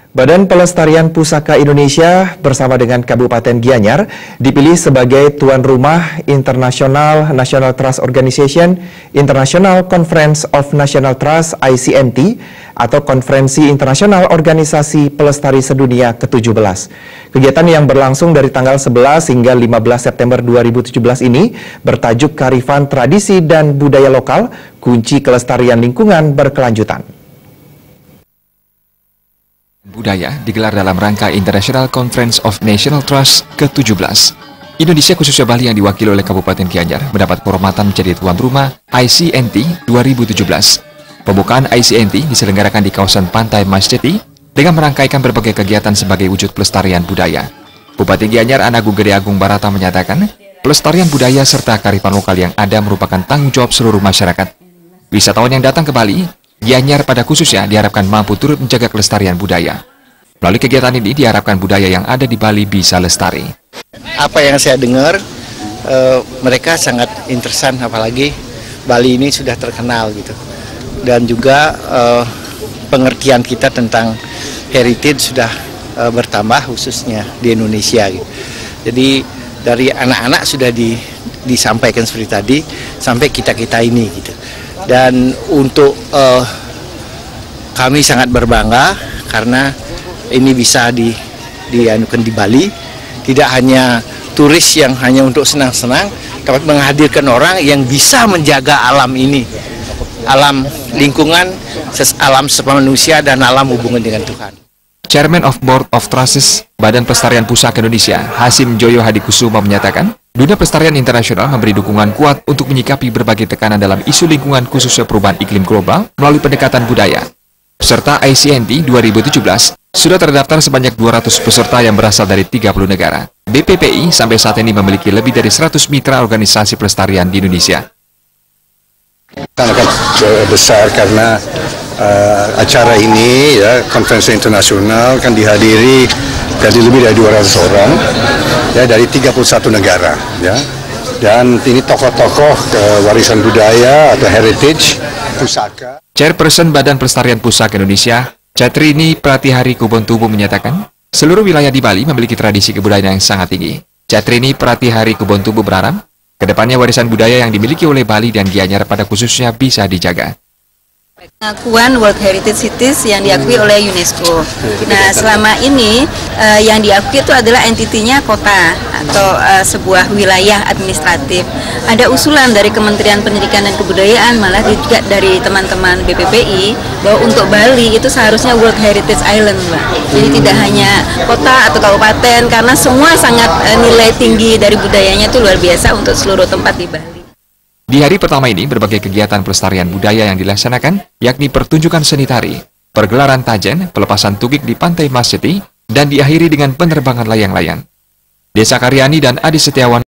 Badan Pelestarian Pusaka Indonesia bersama dengan Kabupaten Gianyar dipilih sebagai tuan rumah International National Trust Organization International Conference of National Trust (ICNT) atau Konferensi Internasional Organisasi Pelestari Sedunia ke-17. Kegiatan yang berlangsung dari tanggal 11 hingga 15 September 2017 ini bertajuk Kearifan Tradisi dan Budaya Lokal, Kunci Kelestarian Lingkungan Berkelanjutan. Budaya digelar dalam rangka International Conference of National Trust ke-17. Indonesia khususnya Bali yang diwakili oleh Kabupaten Gianyar mendapat kehormatan menjadi tuan rumah ICNT 2017. Pembukaan ICNT diselenggarakan di kawasan Pantai Mas Jati dengan merangkaikan berbagai kegiatan sebagai wujud pelestarian budaya. Bupati Gianyar Anagung Gede Agung Barata menyatakan, pelestarian budaya serta kearifan lokal yang ada merupakan tanggung jawab seluruh masyarakat. Wisatawan yang datang ke Bali, Gianyar pada khususnya diharapkan mampu turut menjaga kelestarian budaya. Melalui kegiatan ini diharapkan budaya yang ada di Bali bisa lestari. Apa yang saya dengar, mereka sangat interesan, apalagi Bali ini sudah terkenal gitu. Dan juga pengertian kita tentang heritage sudah bertambah khususnya di Indonesia gitu. Jadi dari anak-anak sudah disampaikan seperti tadi sampai kita-kita ini gitu. Dan untuk kami sangat berbangga karena ini bisa dianukan di Bali, tidak hanya turis yang hanya untuk senang-senang, tapi menghadirkan orang yang bisa menjaga alam ini, alam lingkungan, alam sesama manusia dan alam hubungan dengan Tuhan. Chairman of Board of Trustees Badan Pelestarian Pusaka Indonesia, Hasim Joyo Hadikusuma menyatakan, dunia pelestarian internasional memberi dukungan kuat untuk menyikapi berbagai tekanan dalam isu lingkungan khususnya perubahan iklim global melalui pendekatan budaya. Peserta ICNT 2017 sudah terdaftar sebanyak 200 peserta yang berasal dari 30 negara. BPPI sampai saat ini memiliki lebih dari 100 mitra organisasi pelestarian di Indonesia. Sangat besar karena acara ini, ya, konferensi internasional kan dihadiri dari lebih dari 200 orang, ya, dari 31 negara, ya. Dan ini tokoh-tokoh warisan budaya atau heritage pusaka. Chairperson Badan Pelestarian Pusaka Indonesia, Catrini Pratihari Kubontubu menyatakan, seluruh wilayah di Bali memiliki tradisi kebudayaan yang sangat tinggi. Catrini Pratihari Kubontubu berharap, kedepannya warisan budaya yang dimiliki oleh Bali dan Gianyar pada khususnya bisa dijaga. Pengakuan World Heritage Sites yang diakui oleh UNESCO. Nah, selama ini yang diakui itu adalah entitinya kota atau sebuah wilayah administratif. Ada usulan dari Kementerian Pendidikan dan Kebudayaan, malah juga dari teman-teman BPPI, bahwa untuk Bali itu seharusnya World Heritage Island, Mbak. Jadi tidak hanya kota atau kabupaten, karena semua sangat nilai tinggi dari budayanya itu luar biasa untuk seluruh tempat di Bali. Di hari pertama ini, berbagai kegiatan pelestarian budaya yang dilaksanakan, yakni pertunjukan seni tari, pergelaran tajen, pelepasan tugik di Pantai Mas Jati, dan diakhiri dengan penerbangan layang-layang. Desa Karyani dan Adi Setiawan